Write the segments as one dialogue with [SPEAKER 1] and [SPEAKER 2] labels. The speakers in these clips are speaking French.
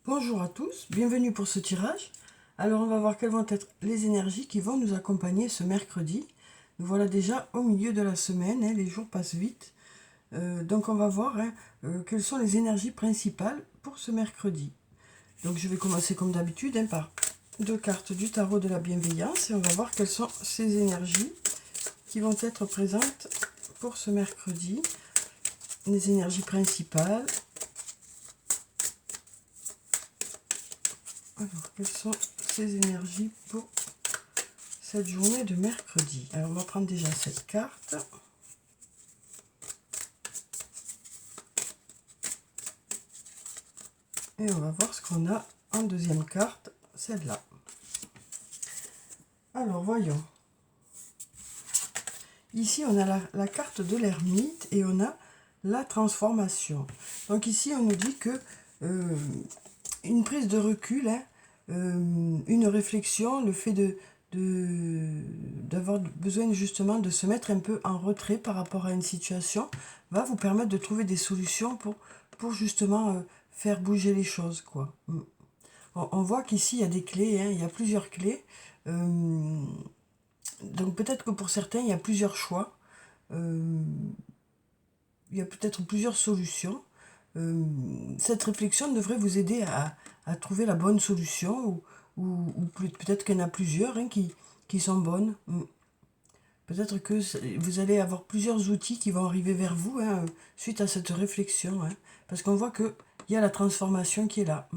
[SPEAKER 1] Bonjour à tous, bienvenue pour ce tirage. Alors on va voir quelles vont être les énergies qui vont nous accompagner ce mercredi. Nous voilà déjà au milieu de la semaine, les jours passent vite. Donc on va voir quelles sont les énergies principales pour ce mercredi. Donc je vais commencer comme d'habitude par deux cartes du tarot de la bienveillance et on va voir quelles sont ces énergies qui vont être présentes pour ce mercredi. Les énergies principales. Alors, quelles sont ces énergies pour cette journée de mercredi? Alors, on va prendre déjà cette carte. Et on va voir ce qu'on a en deuxième carte, celle-là. Alors, voyons. Ici, on a la carte de l'ermite et on a la transformation. Donc ici, on nous dit que une prise de recul, une réflexion, le fait d'avoir besoin justement de se mettre un peu en retrait par rapport à une situation, va vous permettre de trouver des solutions pour justement faire bouger les choses, quoi. On voit qu'ici, il y a des clés, il y a plusieurs clés. Donc peut-être que pour certains, il y a plusieurs choix. Il y a peut-être plusieurs solutions. Cette réflexion devrait vous aider à trouver la bonne solution ou peut-être qu'il y en a plusieurs qui sont bonnes. Peut-être que vous allez avoir plusieurs outils qui vont arriver vers vous suite à cette réflexion. Parce qu'on voit qu'il y a la transformation qui est là.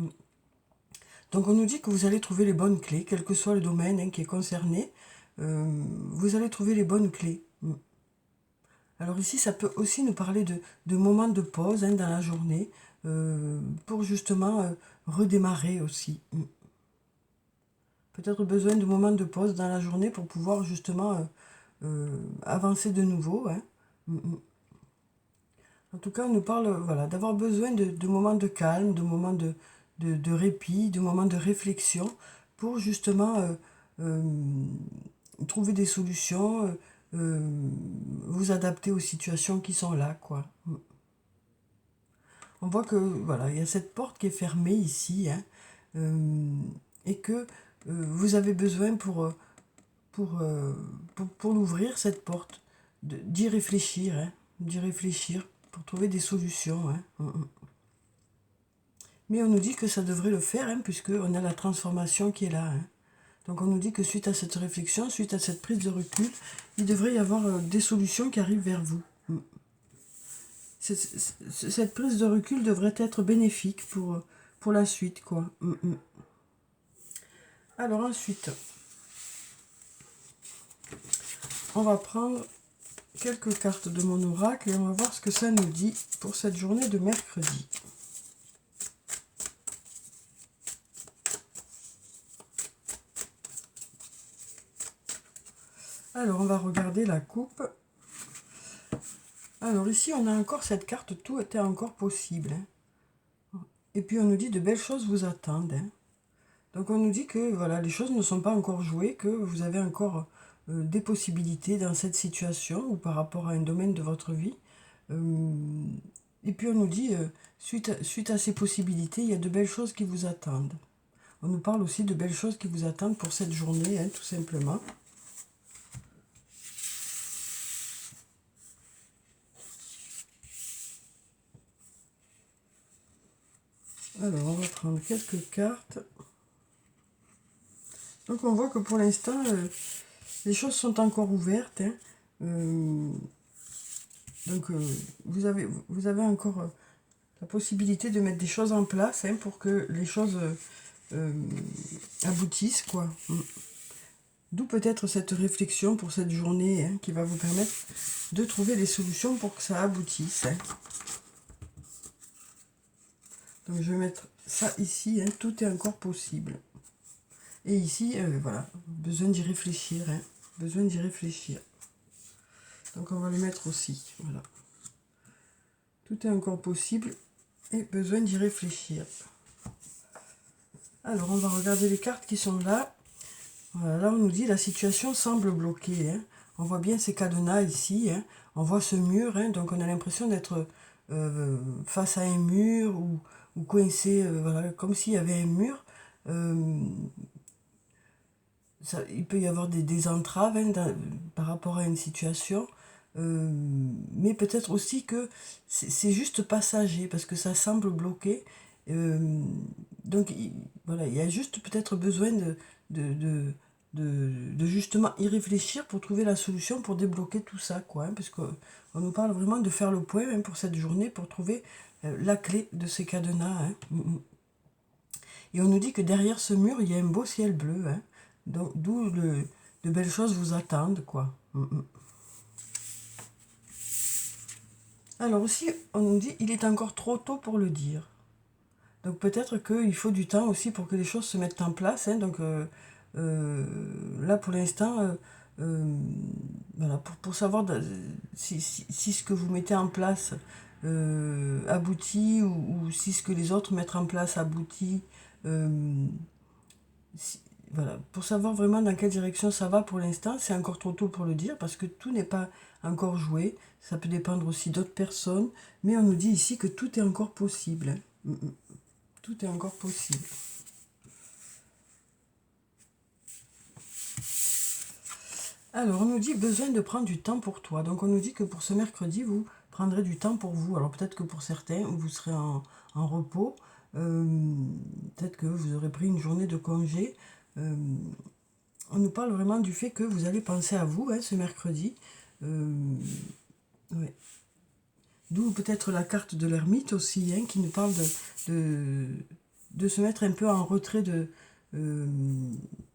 [SPEAKER 1] Donc on nous dit que vous allez trouver les bonnes clés, quel que soit le domaine qui est concerné. Vous allez trouver les bonnes clés. Alors ici, ça peut aussi nous parler de moments de pause dans la journée pour justement redémarrer aussi. Peut-être besoin de moments de pause dans la journée pour pouvoir justement avancer de nouveau. En tout cas, on nous parle voilà, d'avoir besoin de moments de calme, de moments de répit, de moments de réflexion pour justement trouver des solutions, vous adapter aux situations qui sont là, quoi. On voit que voilà, il y a cette porte qui est fermée ici, et que vous avez besoin pour l'ouvrir cette porte, d'y réfléchir, pour trouver des solutions. Mais on nous dit que ça devrait le faire, puisqu'on a la transformation qui est là. Donc on nous dit que suite à cette réflexion, suite à cette prise de recul, il devrait y avoir des solutions qui arrivent vers vous. Cette prise de recul devrait être bénéfique pour la suite, quoi. Alors ensuite, on va prendre quelques cartes de mon oracle et on va voir ce que ça nous dit pour cette journée de mercredi. Alors, on va regarder la coupe. Alors ici, on a encore cette carte, tout était encore possible. Et puis, on nous dit de belles choses vous attendent. Donc, on nous dit que voilà, les choses ne sont pas encore jouées, que vous avez encore des possibilités dans cette situation ou par rapport à un domaine de votre vie. Et puis, on nous dit, suite à ces possibilités, il y a de belles choses qui vous attendent. On nous parle aussi de belles choses qui vous attendent pour cette journée, tout simplement. Alors, on va prendre quelques cartes. Donc, on voit que pour l'instant, les choses sont encore ouvertes. Donc, vous avez encore la possibilité de mettre des choses en place pour que les choses aboutissent, quoi. D'où peut-être cette réflexion pour cette journée qui va vous permettre de trouver des solutions pour que ça aboutisse. Donc je vais mettre ça ici, tout est encore possible. Et ici, voilà, besoin d'y réfléchir, besoin d'y réfléchir. Donc on va les mettre aussi, voilà. Tout est encore possible et besoin d'y réfléchir. Alors on va regarder les cartes qui sont là. Voilà, là on nous dit la situation semble bloquée. On voit bien ces cadenas ici, on voit ce mur, donc on a l'impression d'être face à un mur ou ou coincé, voilà, comme s'il y avait un mur. Euh, il peut y avoir des entraves hein, par rapport à une situation, euh, mais peut-être aussi que c'est juste passager, parce que ça semble bloqué. Euh, donc voilà, il y a juste peut-être besoin de, de, de justement y réfléchir pour trouver la solution, pour débloquer tout ça, quoi, hein, parce qu'on nous parle vraiment de faire le point hein, pour cette journée, pour trouver la clé de ces cadenas. Hein. Et on nous dit que derrière ce mur, il y a un beau ciel bleu. Hein. Donc, d'où de belles choses vous attendent, quoi. Alors aussi, on nous dit il est encore trop tôt pour le dire. Donc peut-être qu'il faut du temps aussi pour que les choses se mettent en place. Hein. Donc euh, là, pour l'instant, voilà, pour savoir si ce que vous mettez en place aboutit ou si ce que les autres mettent en place aboutit. euh, si- voilà, pour savoir vraiment dans quelle direction ça va pour l'instant, c'est encore trop tôt pour le dire parce que tout n'est pas encore joué. Ça peut dépendre aussi d'autres personnes, mais on nous dit ici que tout est encore possible. Hein. Tout est encore possible. Alors, on nous dit besoin de prendre du temps pour toi. Donc, on nous dit que pour ce mercredi, vous prendrez du temps pour vous. Alors, peut-être que pour certains, vous serez en repos. Euh, peut-être que vous aurez pris une journée de congé. Euh, on nous parle vraiment du fait que vous allez penser à vous hein, ce mercredi. Euh, ouais. D'où peut-être la carte de l'ermite aussi, hein, qui nous parle de, de se mettre un peu en retrait euh,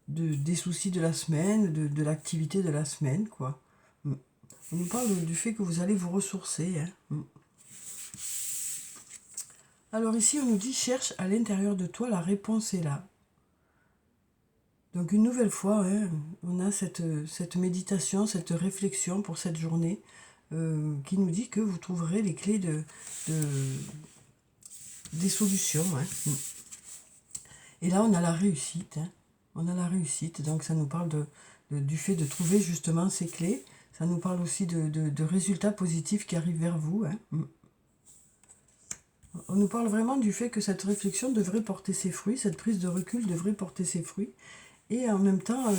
[SPEAKER 1] des soucis de la semaine, de l'activité de la semaine, quoi. On nous parle du fait que vous allez vous ressourcer. Hein. Alors ici, on nous dit cherche à l'intérieur de toi, la réponse est là. Donc une nouvelle fois, hein, on a cette méditation, cette réflexion pour cette journée qui nous dit que vous trouverez les clés de, des solutions. Hein. Et là, on a la réussite. Hein. On a la réussite, donc ça nous parle du fait de trouver justement ces clés. Ça nous parle aussi de résultats positifs qui arrivent vers vous. Hein. On nous parle vraiment du fait que cette réflexion devrait porter ses fruits, cette prise de recul devrait porter ses fruits. Et en même temps,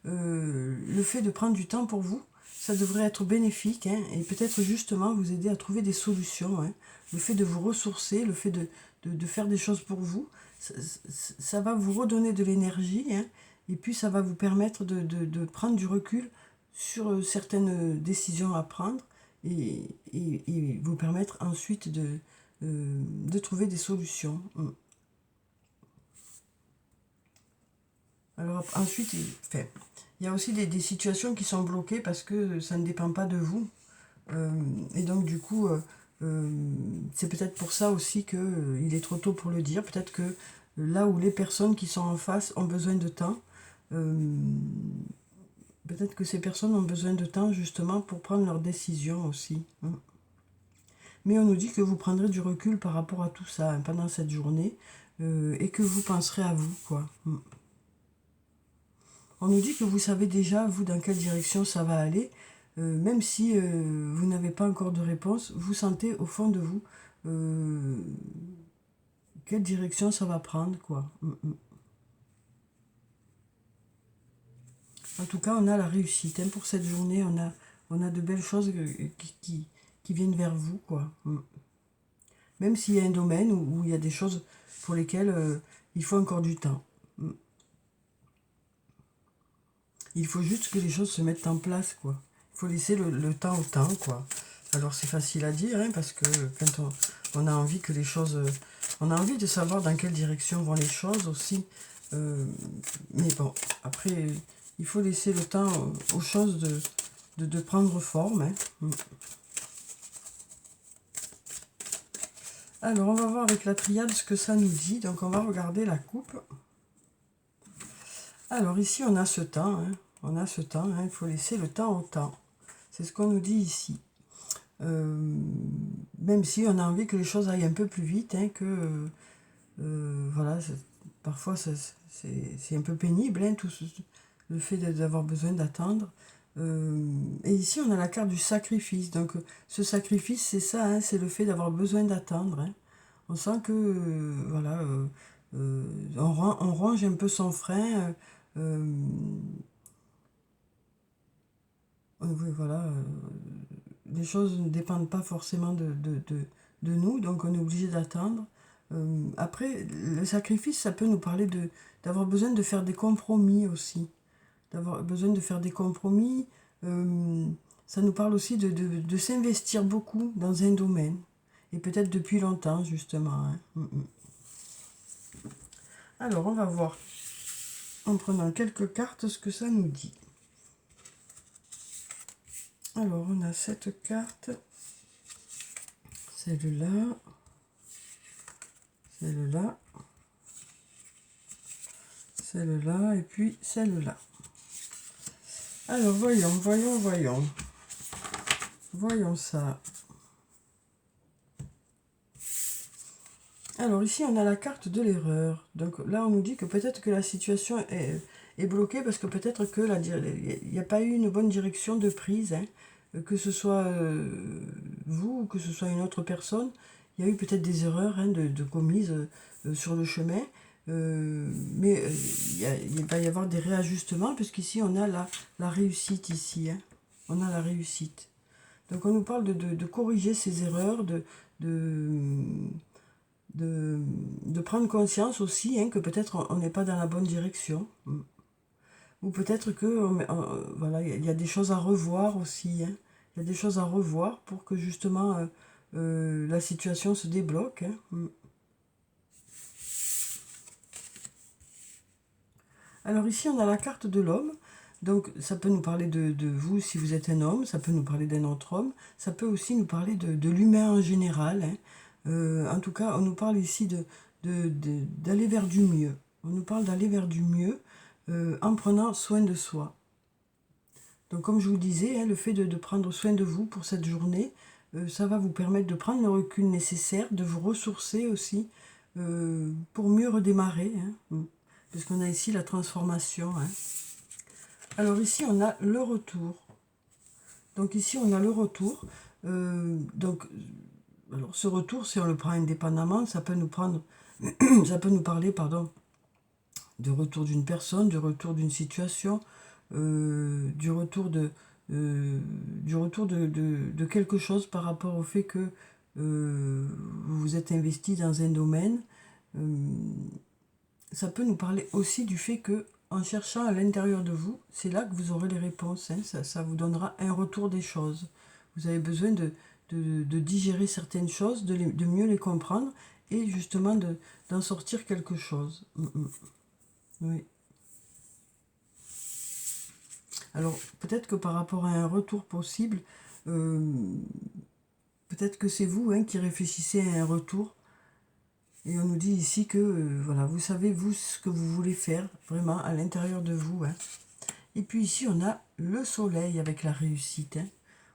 [SPEAKER 1] le fait de prendre du temps pour vous, ça devrait être bénéfique hein, et peut-être justement vous aider à trouver des solutions. Hein. Le fait de vous ressourcer, le fait de faire des choses pour vous, ça va vous redonner de l'énergie hein, et puis ça va vous permettre de prendre du recul sur certaines décisions à prendre et vous permettre ensuite de trouver des solutions. Alors ensuite, il y a aussi des situations qui sont bloquées parce que ça ne dépend pas de vous. Et donc du coup, c'est peut-être pour ça aussi que il est trop tôt pour le dire. Peut-être que là où les personnes qui sont en face ont besoin de temps, euh, peut-être que ces personnes ont besoin de temps justement pour prendre leurs décisions aussi. Hein. Mais on nous dit que vous prendrez du recul par rapport à tout ça hein, pendant cette journée et que vous penserez à vous, quoi. On nous dit que vous savez déjà, vous, dans quelle direction ça va aller. Même si vous n'avez pas encore de réponse, vous sentez au fond de vous euh, quelle direction ça va prendre, quoi. En tout cas, on a la réussite. Hein, pour cette journée, on a de belles choses qui viennent vers vous, quoi. Même s'il y a un domaine où il y a des choses pour lesquelles il faut encore du temps. Il faut juste que les choses se mettent en place, quoi. Il faut laisser le temps au temps, quoi. Alors c'est facile à dire, hein, parce que quand on a envie que les choses... on a envie de savoir dans quelle direction vont les choses aussi. Euh, mais bon, après, il faut laisser le temps aux choses de prendre forme. Hein. Alors on va voir avec la triade ce que ça nous dit. Donc on va regarder la coupe. Alors ici on a ce temps. Hein. On a ce temps, hein, il faut laisser le temps au temps. C'est ce qu'on nous dit ici. Euh, même si on a envie que les choses aillent un peu plus vite, hein, que voilà, parfois c'est un peu pénible, hein, le fait d'avoir besoin d'attendre. Et ici on a la carte du sacrifice. Donc ce sacrifice, c'est ça, hein, c'est le fait d'avoir besoin d'attendre. Hein. On sent que, voilà, on range un peu son frein. Oui, voilà, les choses ne dépendent pas forcément de nous, donc on est obligé d'attendre. Après, le sacrifice, ça peut nous parler d'avoir besoin de faire des compromis aussi. D'avoir besoin de faire des compromis. euh, Ça nous parle aussi de s'investir beaucoup dans un domaine. Et peut-être depuis longtemps, justement, hein. Alors, on va voir, en prenant quelques cartes, ce que ça nous dit. Alors, on a cette carte, celle-là, celle-là, celle-là, et puis celle-là. Alors, voyons. Voyons ça. Alors ici, on a la carte de l'erreur. Donc là, on nous dit que peut-être que la situation est bloquée parce que peut-être que il n'y a pas eu une bonne direction de prise, hein. Que ce soit vous ou que ce soit une autre personne. Il y a eu peut-être des erreurs, hein, de commises sur le chemin. Mais il va y avoir des réajustements puisqu'ici, on a la réussite ici, hein. On a la réussite. Donc on nous parle de corriger ces erreurs, de, de prendre conscience aussi, hein, que peut-être on n'est pas dans la bonne direction. Ou peut-être que voilà, il y a des choses à revoir aussi, hein. Il y a des choses à revoir pour que justement la situation se débloque, hein. Alors ici, on a la carte de l'homme. Donc ça peut nous parler de vous si vous êtes un homme, ça peut nous parler d'un autre homme, ça peut aussi nous parler de l'humain en général, hein. En tout cas, on nous parle ici d'aller vers du mieux. On nous parle d'aller vers du mieux en prenant soin de soi. Donc comme je vous disais, hein, le fait de prendre soin de vous pour cette journée, ça va vous permettre de prendre le recul nécessaire, de vous ressourcer aussi pour mieux redémarrer, hein, puisqu'on a ici la transformation, hein. Alors ici, on a le retour. Donc ici, on a le retour. Donc, alors ce retour, si on le prend indépendamment, ça peut nous ça peut nous parler, pardon, du retour d'une personne, du retour d'une situation, du retour de quelque chose par rapport au fait que vous vous êtes investi dans un domaine. Ça peut nous parler aussi du fait que en cherchant à l'intérieur de vous, c'est là que vous aurez les réponses, hein. Ça vous donnera un retour des choses. Vous avez besoin de digérer certaines choses, de mieux les comprendre et justement d'en sortir quelque chose. Oui. Alors, peut-être que par rapport à un retour possible, euh, peut-être que c'est vous, hein, qui réfléchissez à un retour. Et on nous dit ici que voilà, vous savez, vous, ce que vous voulez faire, vraiment, à l'intérieur de vous, hein. Et puis ici, on a le soleil avec la réussite, hein.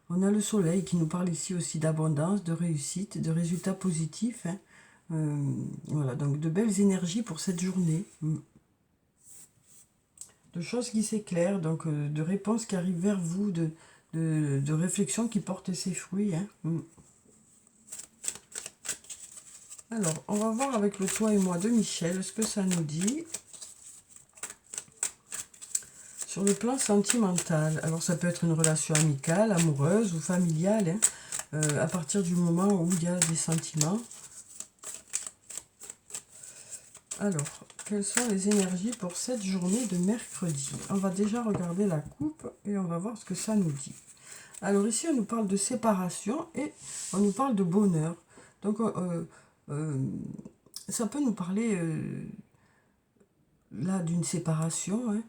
[SPEAKER 1] On a le soleil qui nous parle ici aussi d'abondance, de réussite, de résultats positifs, hein. Voilà, donc de belles énergies pour cette journée. De choses qui s'éclairent, donc de réponses qui arrivent vers vous, de réflexions qui portent ses fruits, hein. Alors, on va voir avec le toi et moi de Michel ce que ça nous dit sur le plan sentimental. Alors, ça peut être une relation amicale, amoureuse ou familiale, hein, à partir du moment où il y a des sentiments. Alors, quelles sont les énergies pour cette journée de mercredi? On va déjà regarder la coupe et on va voir ce que ça nous dit. Alors ici, on nous parle de séparation et on nous parle de bonheur. Donc, ça peut nous parler là d'une séparation, hein,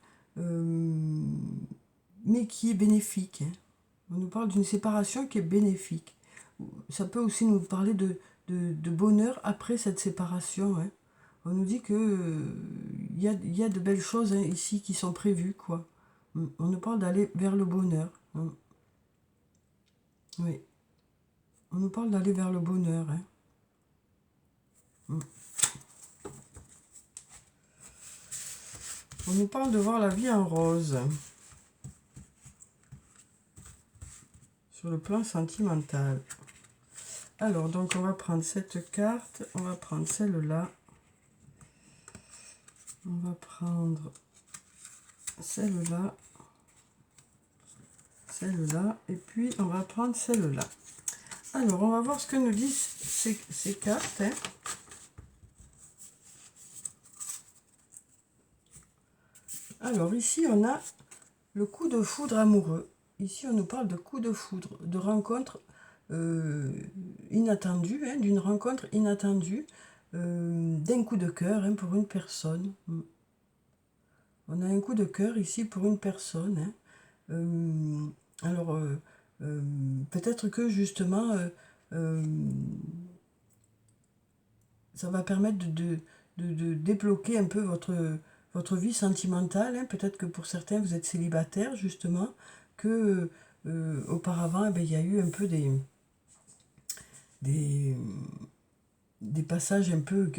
[SPEAKER 1] mais qui est bénéfique, hein. On nous parle d'une séparation qui est bénéfique. Ça peut aussi nous parler de bonheur après cette séparation, hein. On nous dit que il y a de belles choses, hein, ici qui sont prévues, quoi. On nous parle d'aller vers le bonheur. Oui, on nous parle d'aller vers le bonheur, hein. On nous parle de voir la vie en rose. Sur le plan sentimental. Alors, donc, on va prendre cette carte. On va prendre celle-là. On va prendre celle-là. Celle-là. Et puis, on va prendre celle-là. Alors, on va voir ce que nous disent ces cartes. Hein. Alors, ici, on a le coup de foudre amoureux. Ici, on nous parle de coup de foudre, de rencontre inattendue, hein, d'une rencontre inattendue, d'un coup de cœur hein, pour une personne. On a un coup de cœur ici pour une personne. Hein. Alors, peut-être que justement, ça va permettre de débloquer un peu votre vie sentimentale. Hein. Peut-être que pour certains, vous êtes célibataire, justement, que auparavant, eh bien, il y a eu un peu des, des passages un peu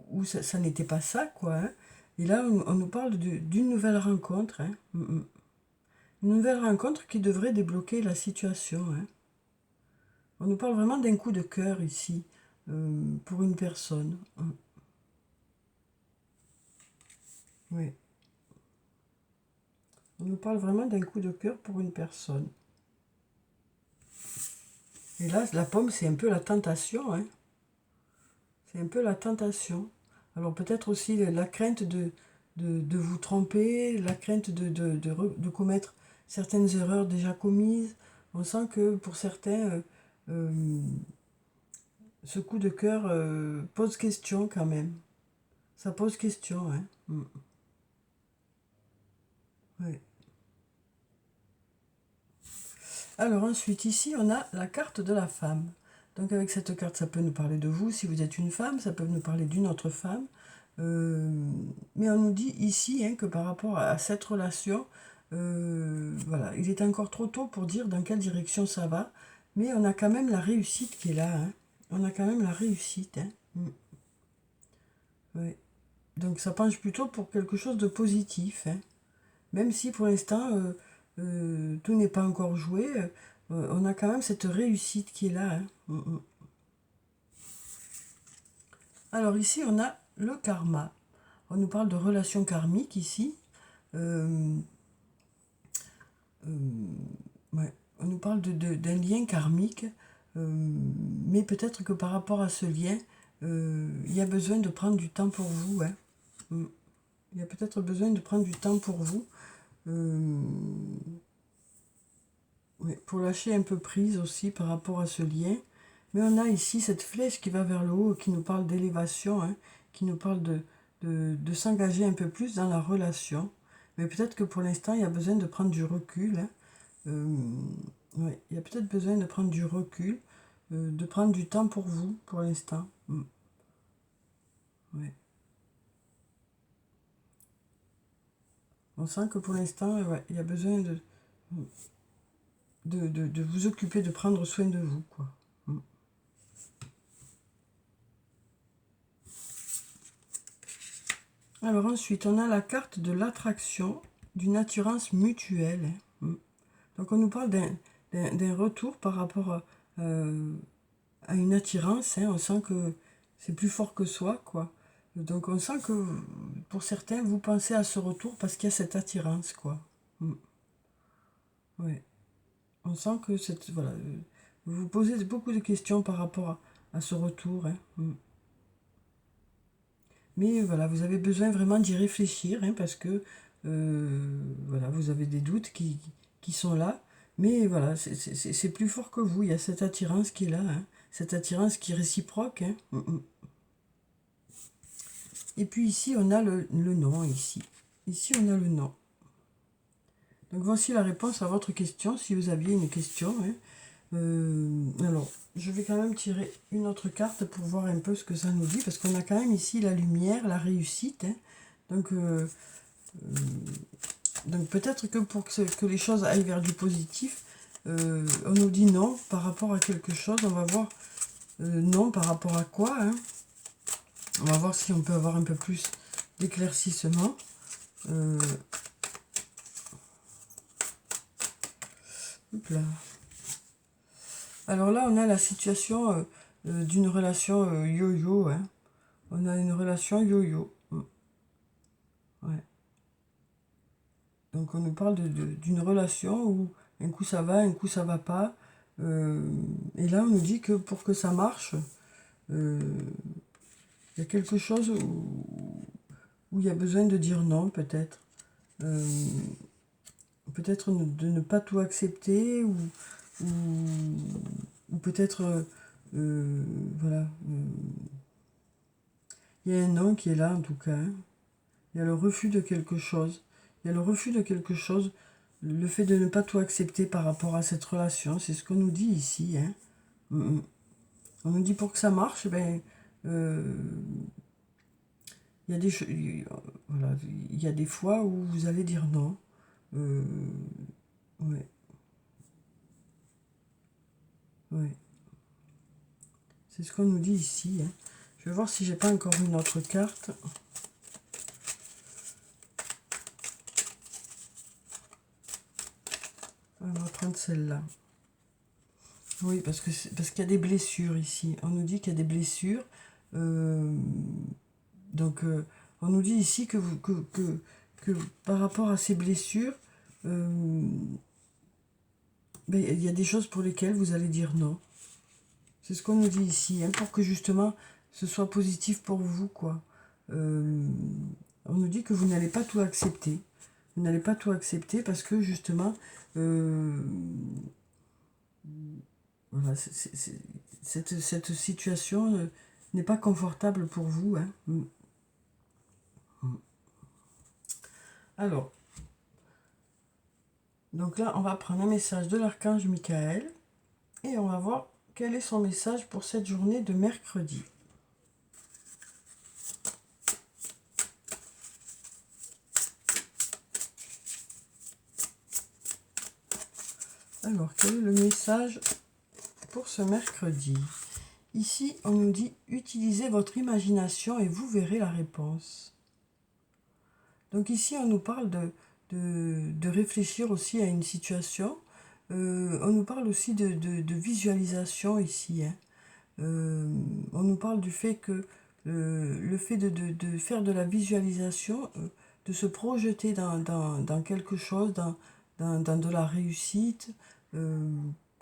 [SPEAKER 1] où ça n'était pas ça, quoi. Hein. Et là, on nous parle d'une nouvelle rencontre. Hein. Une nouvelle rencontre qui devrait débloquer la situation. Hein. On nous parle vraiment d'un coup de cœur ici, pour une personne. Oui. On nous parle vraiment d'un coup de cœur pour une personne. Et là, la pomme, c'est un peu la tentation. Hein. C'est un peu la tentation. Alors peut-être aussi la crainte de vous tromper, la crainte de commettre certaines erreurs déjà commises. On sent que pour certains, ce coup de cœur pose question quand même. Ça pose question. Hein. Ouais. Alors ensuite, ici, on a la carte de la femme. Donc avec cette carte, ça peut nous parler de vous. Si vous êtes une femme, ça peut nous parler d'une autre femme. Mais on nous dit ici hein, que par rapport à cette relation, voilà, il est encore trop tôt pour dire dans quelle direction ça va. Mais on a quand même la réussite qui est là. Hein. On a quand même la réussite. Hein. Ouais. Donc ça penche plutôt pour quelque chose de positif. Hein. Même si pour l'instant, tout n'est pas encore joué, on a quand même cette réussite qui est là. Hein. Alors ici, on a le karma. On nous parle de relations karmiques ici. Ouais. On nous parle d'un lien karmique, mais peut-être que par rapport à ce lien, il y a besoin de prendre du temps pour vous. Hein. Il y a peut-être besoin de prendre du temps pour vous. Oui, pour lâcher un peu prise aussi par rapport à ce lien. Mais on a ici cette flèche qui va vers le haut, qui nous parle d'élévation, hein, qui nous parle de s'engager un peu plus dans la relation. Mais peut-être que pour l'instant, il y a besoin de prendre du recul. Hein. Ouais, il y a peut-être besoin de prendre du recul, de prendre du temps pour vous, pour l'instant. Ouais. On sent que pour l'instant, ouais, il y a besoin de vous occuper, de prendre soin de vous, quoi. Alors ensuite, on a la carte de l'attraction, d'une attirance mutuelle. Hein. Donc on nous parle d'un retour par rapport à une attirance. Hein. On sent que c'est plus fort que soi, quoi. Donc on sent que pour certains, vous pensez à ce retour parce qu'il y a cette attirance, quoi. Ouais. On sent que voilà, vous vous posez beaucoup de questions par rapport à ce retour. Hein. Mais voilà, vous avez besoin vraiment d'y réfléchir, hein, parce que voilà, vous avez des doutes qui sont là. Mais voilà, c'est plus fort que vous. Il y a cette attirance qui est là, hein, cette attirance qui est réciproque. Hein. Et puis ici, on a le nom, ici. Ici, on a le nom. Donc voici la réponse à votre question, si vous aviez une question. Hein. Alors, je vais quand même tirer une autre carte pour voir un peu ce que ça nous dit, parce qu'on a quand même ici la lumière, la réussite. Hein. Donc peut-être que pour que les choses aillent vers du positif, on nous dit non par rapport à quelque chose. On va voir non par rapport à quoi. Hein. On va voir si on peut avoir un peu plus d'éclaircissement. Hop là. Alors là, on a la situation d'une relation yo-yo, hein. On a une relation yo-yo. Ouais. Donc on nous parle d'une relation où un coup ça va, un coup ça va pas. Et là, on nous dit que pour que ça marche, euh, il y a quelque chose où il y a besoin de dire non, peut-être. Euh, peut-être de ne pas tout accepter, ou, ou peut-être, voilà. Il y a un non qui est là, en tout cas, hein. Il y a le refus de quelque chose. Il y a le refus de quelque chose, le fait de ne pas tout accepter par rapport à cette relation. C'est ce qu'on nous dit ici, hein. On nous dit pour que ça marche, ben, euh, il y a des voilà, il y a des fois où vous allez dire non. Euh, ouais, ouais. C'est ce qu'on nous dit ici, hein. Je vais voir si j'ai pas encore une autre carte. On va prendre celle-là. Oui, parce qu'il y a des blessures ici. On nous dit qu'il y a des blessures. Euh, donc, on nous dit ici que par rapport à ces blessures, euh, ben, il y a des choses pour lesquelles vous allez dire non. C'est ce qu'on nous dit ici, hein, pour que justement ce soit positif pour vous, quoi. Euh, on nous dit que vous n'allez pas tout accepter. Vous n'allez pas tout accepter parce que justement, euh, voilà, cette situation n'est pas confortable pour vous, hein. Alors, donc là, on va prendre un message de l'archange Michael et on va voir quel est son message pour cette journée de mercredi. Alors, quel est le message pour ce mercredi? Ici, on nous dit utilisez votre imagination et vous verrez la réponse. Donc ici, on nous parle de réfléchir aussi à une situation. On nous parle aussi de visualisation ici, hein. On nous parle du fait que le fait de faire de la visualisation, de se projeter dans quelque chose, dans de la réussite, euh,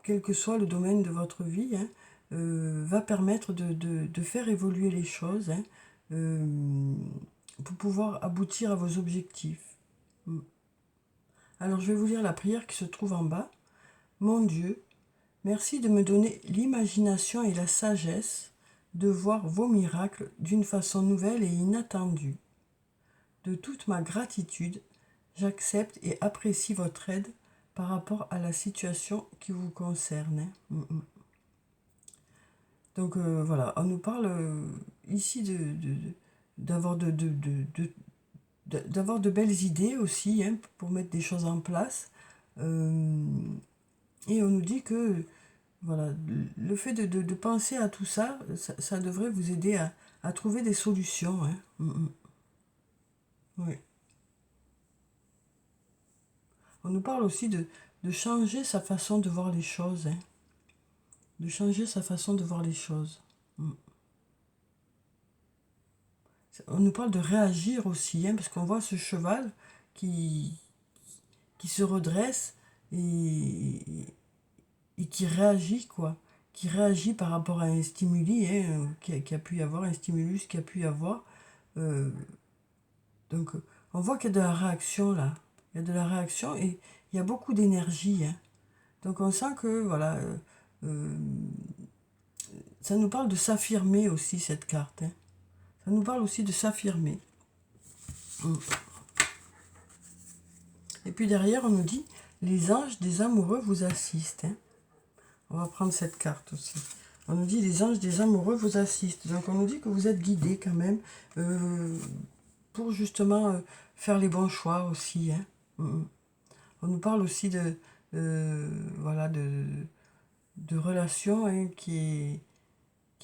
[SPEAKER 1] quel que soit le domaine de votre vie, hein, va permettre de faire évoluer les choses, hein, euh, pour pouvoir aboutir à vos objectifs. Alors je vais vous lire la prière qui se trouve en bas. Mon Dieu, merci de me donner l'imagination et la sagesse de voir vos miracles d'une façon nouvelle et inattendue. De toute ma gratitude, j'accepte et apprécie votre aide par rapport à la situation qui vous concerne. Donc voilà, on nous parle ici d'avoir d'avoir de belles idées aussi, hein, pour mettre des choses en place. Euh, et on nous dit que voilà, le fait de penser à tout ça, ça devrait vous aider à trouver des solutions, hein. Oui. On nous parle aussi de changer sa façon de voir les choses, hein. De changer sa façon de voir les choses. On nous parle de réagir aussi, hein, parce qu'on voit ce cheval qui, qui se redresse et, et qui réagit, quoi. Qui réagit par rapport à un stimuli, hein, qui a pu y avoir, un stimulus qui a pu y avoir. Euh, donc, on voit qu'il y a de la réaction là. Il y a de la réaction et il y a beaucoup d'énergie, hein. Donc, on sent que, voilà, euh, ça nous parle de s'affirmer aussi, cette carte, hein. Ça nous parle aussi de s'affirmer. Et puis derrière, on nous dit, les anges des amoureux vous assistent, hein. On va prendre cette carte aussi. On nous dit, les anges des amoureux vous assistent. Donc, on nous dit que vous êtes guidés quand même, pour justement faire les bons choix aussi, hein. On nous parle aussi voilà, de relations, hein, qui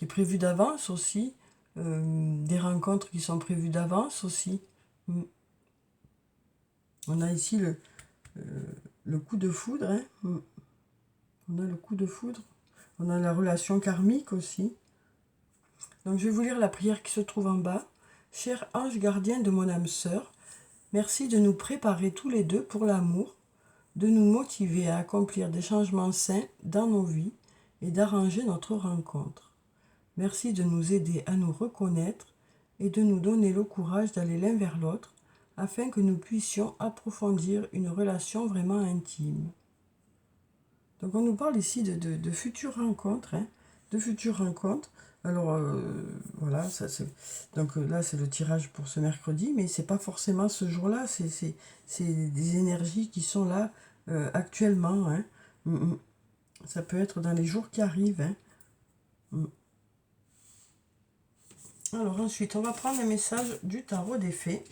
[SPEAKER 1] est prévue d'avance aussi, des rencontres qui sont prévues d'avance aussi. Mm. On a ici le coup de foudre, hein. On a le coup de foudre. On a la relation karmique aussi. Donc je vais vous lire la prière qui se trouve en bas. Cher ange gardien de mon âme sœur, merci de nous préparer tous les deux pour l'amour, de nous motiver à accomplir des changements sains dans nos vies et d'arranger notre rencontre. Merci de nous aider à nous reconnaître et de nous donner le courage d'aller l'un vers l'autre afin que nous puissions approfondir une relation vraiment intime. Donc on nous parle ici de futures rencontres, hein, de futures rencontres. Alors voilà, donc là c'est le tirage pour ce mercredi, mais c'est pas forcément ce jour-là, c'est des énergies qui sont là actuellement. Hein. Ça peut être dans les jours qui arrivent. Hein. Alors ensuite, on va prendre un message du tarot des fées.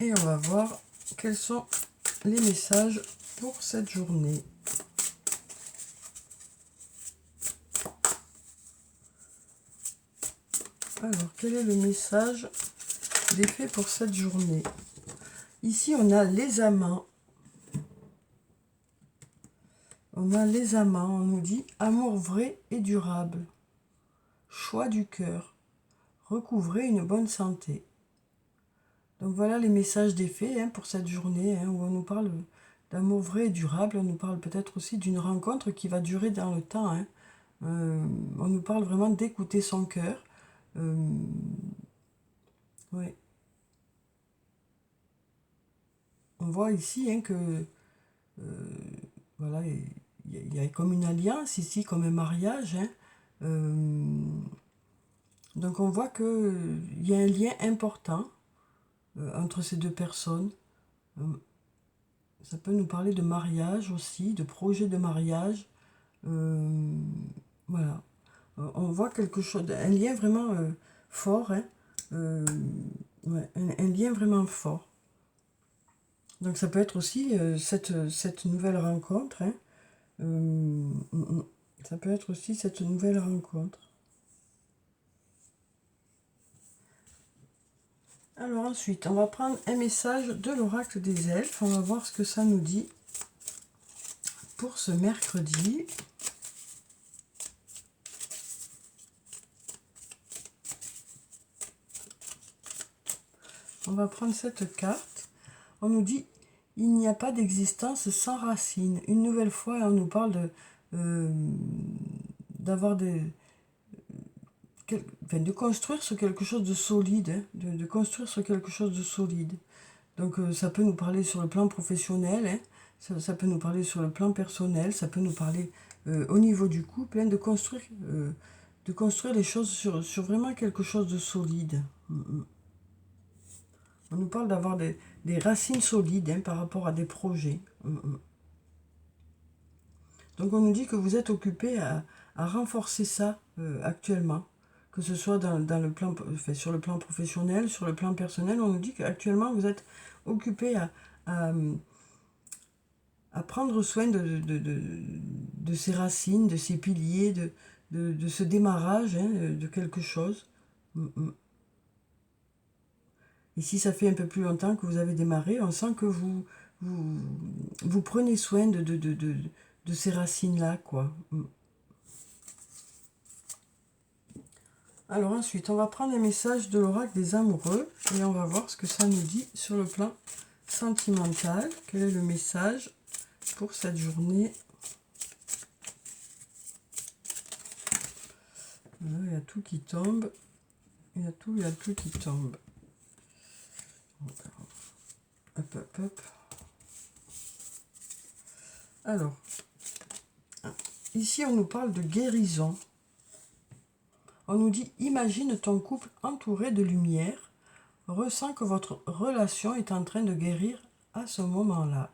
[SPEAKER 1] Et on va voir quels sont les messages pour cette journée. Alors, quel est le message des fées pour cette journée? Ici, on a les amants. On a les amants, on nous dit amour vrai et durable. Choix du cœur. Recouvrez une bonne santé. Donc voilà les messages des fées hein, pour cette journée hein, où on nous parle d'amour vrai et durable. On nous parle peut-être aussi d'une rencontre qui va durer dans le temps. Hein. On nous parle vraiment d'écouter son cœur. Ouais. On voit ici hein, que voilà, il y a comme une alliance ici, comme un mariage. Hein. Donc on voit qu'il y a un lien important entre ces deux personnes. Ça peut nous parler de mariage aussi, de projet de mariage. Voilà. On voit quelque chose, un lien vraiment fort. Hein. Ouais, un lien vraiment fort. Donc ça peut être aussi cette nouvelle rencontre. Hein. Ça peut être aussi cette nouvelle rencontre. Alors ensuite, on va prendre un message de l'oracle des elfes. On va voir ce que ça nous dit pour ce mercredi. On va prendre cette carte. On nous dit « Il n'y a pas d'existence sans racines ». Une nouvelle fois, on nous parle d'avoir de construire sur quelque chose de solide. Hein, de construire sur quelque chose de solide. Donc ça peut nous parler sur le plan professionnel, hein, ça peut nous parler sur le plan personnel, ça peut nous parler au niveau du couple, hein, de construire les choses sur vraiment quelque chose de solide. On nous parle d'avoir des racines solides hein, par rapport à des projets. Donc on nous dit que vous êtes occupé à renforcer ça actuellement, que ce soit dans le plan, enfin, sur le plan professionnel, sur le plan personnel. On nous dit qu'actuellement vous êtes occupé à prendre soin de ces racines, de ces piliers, de ce démarrage hein, de quelque chose. Ici, ça fait un peu plus longtemps que vous avez démarré. On sent que vous prenez soin de ces racines-là, quoi. Alors ensuite, on va prendre un message de l'oracle des amoureux et on va voir ce que ça nous dit sur le plan sentimental. Quel est le message pour cette journée? Voilà, il y a tout qui tombe. Il y a tout qui tombe. Hop, hop, hop. Alors, ici on nous parle de guérison. On nous dit, imagine ton couple entouré de lumière, ressens que votre relation est en train de guérir à ce moment-là.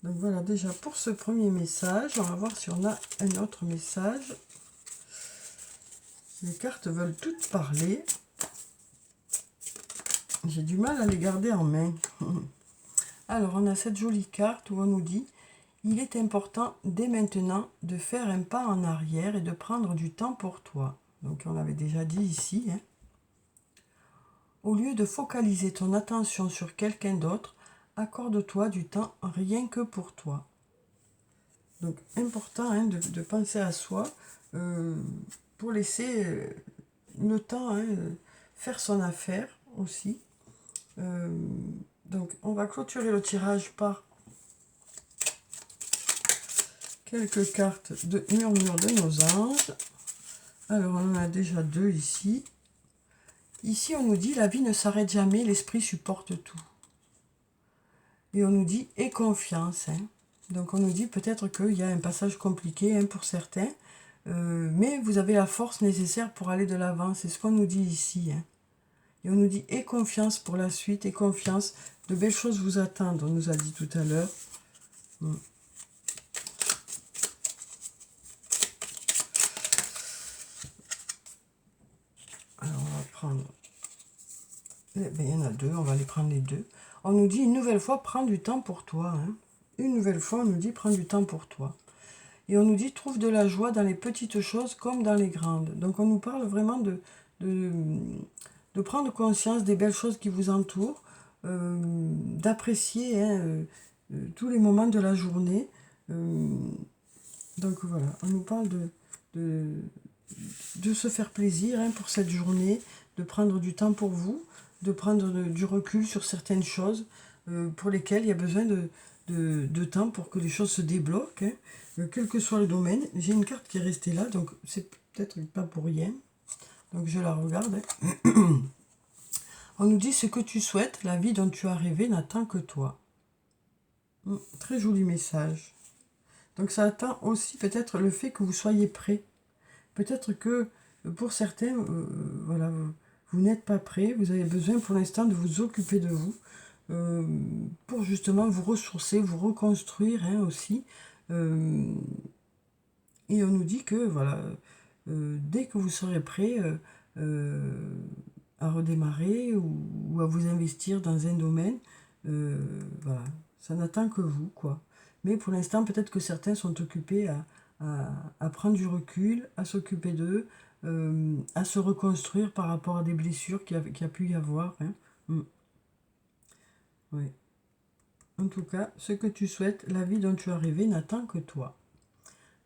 [SPEAKER 1] Donc voilà déjà pour ce premier message. On va voir si on a un autre message. Les cartes veulent toutes parler. J'ai du mal à les garder en main. Alors on a cette jolie carte où on nous dit il est important dès maintenant de faire un pas en arrière et de prendre du temps pour toi. Donc on l'avait déjà dit ici. Hein. Au lieu de focaliser ton attention sur quelqu'un d'autre, accorde-toi du temps rien que pour toi. Donc, important hein, de penser à soi pour laisser le temps hein, faire son affaire aussi. Donc, on va clôturer le tirage par quelques cartes de murmure de nos anges. Alors, on en a déjà 2 ici. Ici, on nous dit, la vie ne s'arrête jamais, l'esprit supporte tout. Et on nous dit, aie confiance. Hein. Donc, on nous dit peut-être qu'il y a un passage compliqué hein, pour certains, mais vous avez la force nécessaire pour aller de l'avant. C'est ce qu'on nous dit ici. Hein. Et on nous dit, aie confiance pour la suite, aie confiance, de belles choses vous attendent, on nous a dit tout à l'heure. Alors, on va prendre... Eh bien, il y en a 2, on va les prendre les 2. On nous dit, une nouvelle fois, prends du temps pour toi. Hein. Une nouvelle fois, on nous dit, prends du temps pour toi. Et on nous dit, trouve de la joie dans les petites choses comme dans les grandes. Donc, on nous parle vraiment de prendre conscience des belles choses qui vous entourent, d'apprécier hein, tous les moments de la journée. Donc voilà, on nous parle de se faire plaisir hein, pour cette journée, de prendre du temps pour vous, de prendre du recul sur certaines choses pour lesquelles il y a besoin de temps pour que les choses se débloquent, hein, quel que soit le domaine. J'ai une carte qui est restée là, donc c'est peut-être pas pour rien. Donc je la regarde. Hein. On nous dit ce que tu souhaites, la vie dont tu as rêvé n'attend que toi. Très joli message. Donc ça attend aussi peut-être le fait que vous soyez prêt. Peut-être que pour certains, voilà, vous n'êtes pas prêt, vous avez besoin pour l'instant de vous occuper de vous, pour justement vous ressourcer, vous reconstruire hein, aussi. Et on nous dit que voilà, dès que vous serez prêt à redémarrer ou à vous investir dans un domaine, voilà, ça n'attend que vous, quoi. Mais pour l'instant, peut-être que certains sont occupés à prendre du recul, à s'occuper d'eux, à se reconstruire par rapport à des blessures qu'il y a pu y avoir. Hein. Oui. En tout cas, ce que tu souhaites, la vie dont tu as rêvé n'attend que toi.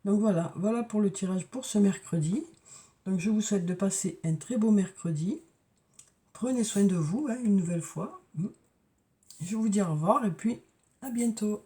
[SPEAKER 1] Donc voilà, voilà pour le tirage pour ce mercredi. Donc je vous souhaite de passer un très beau mercredi. Prenez soin de vous hein, une nouvelle fois. Je vous dis au revoir et puis à bientôt.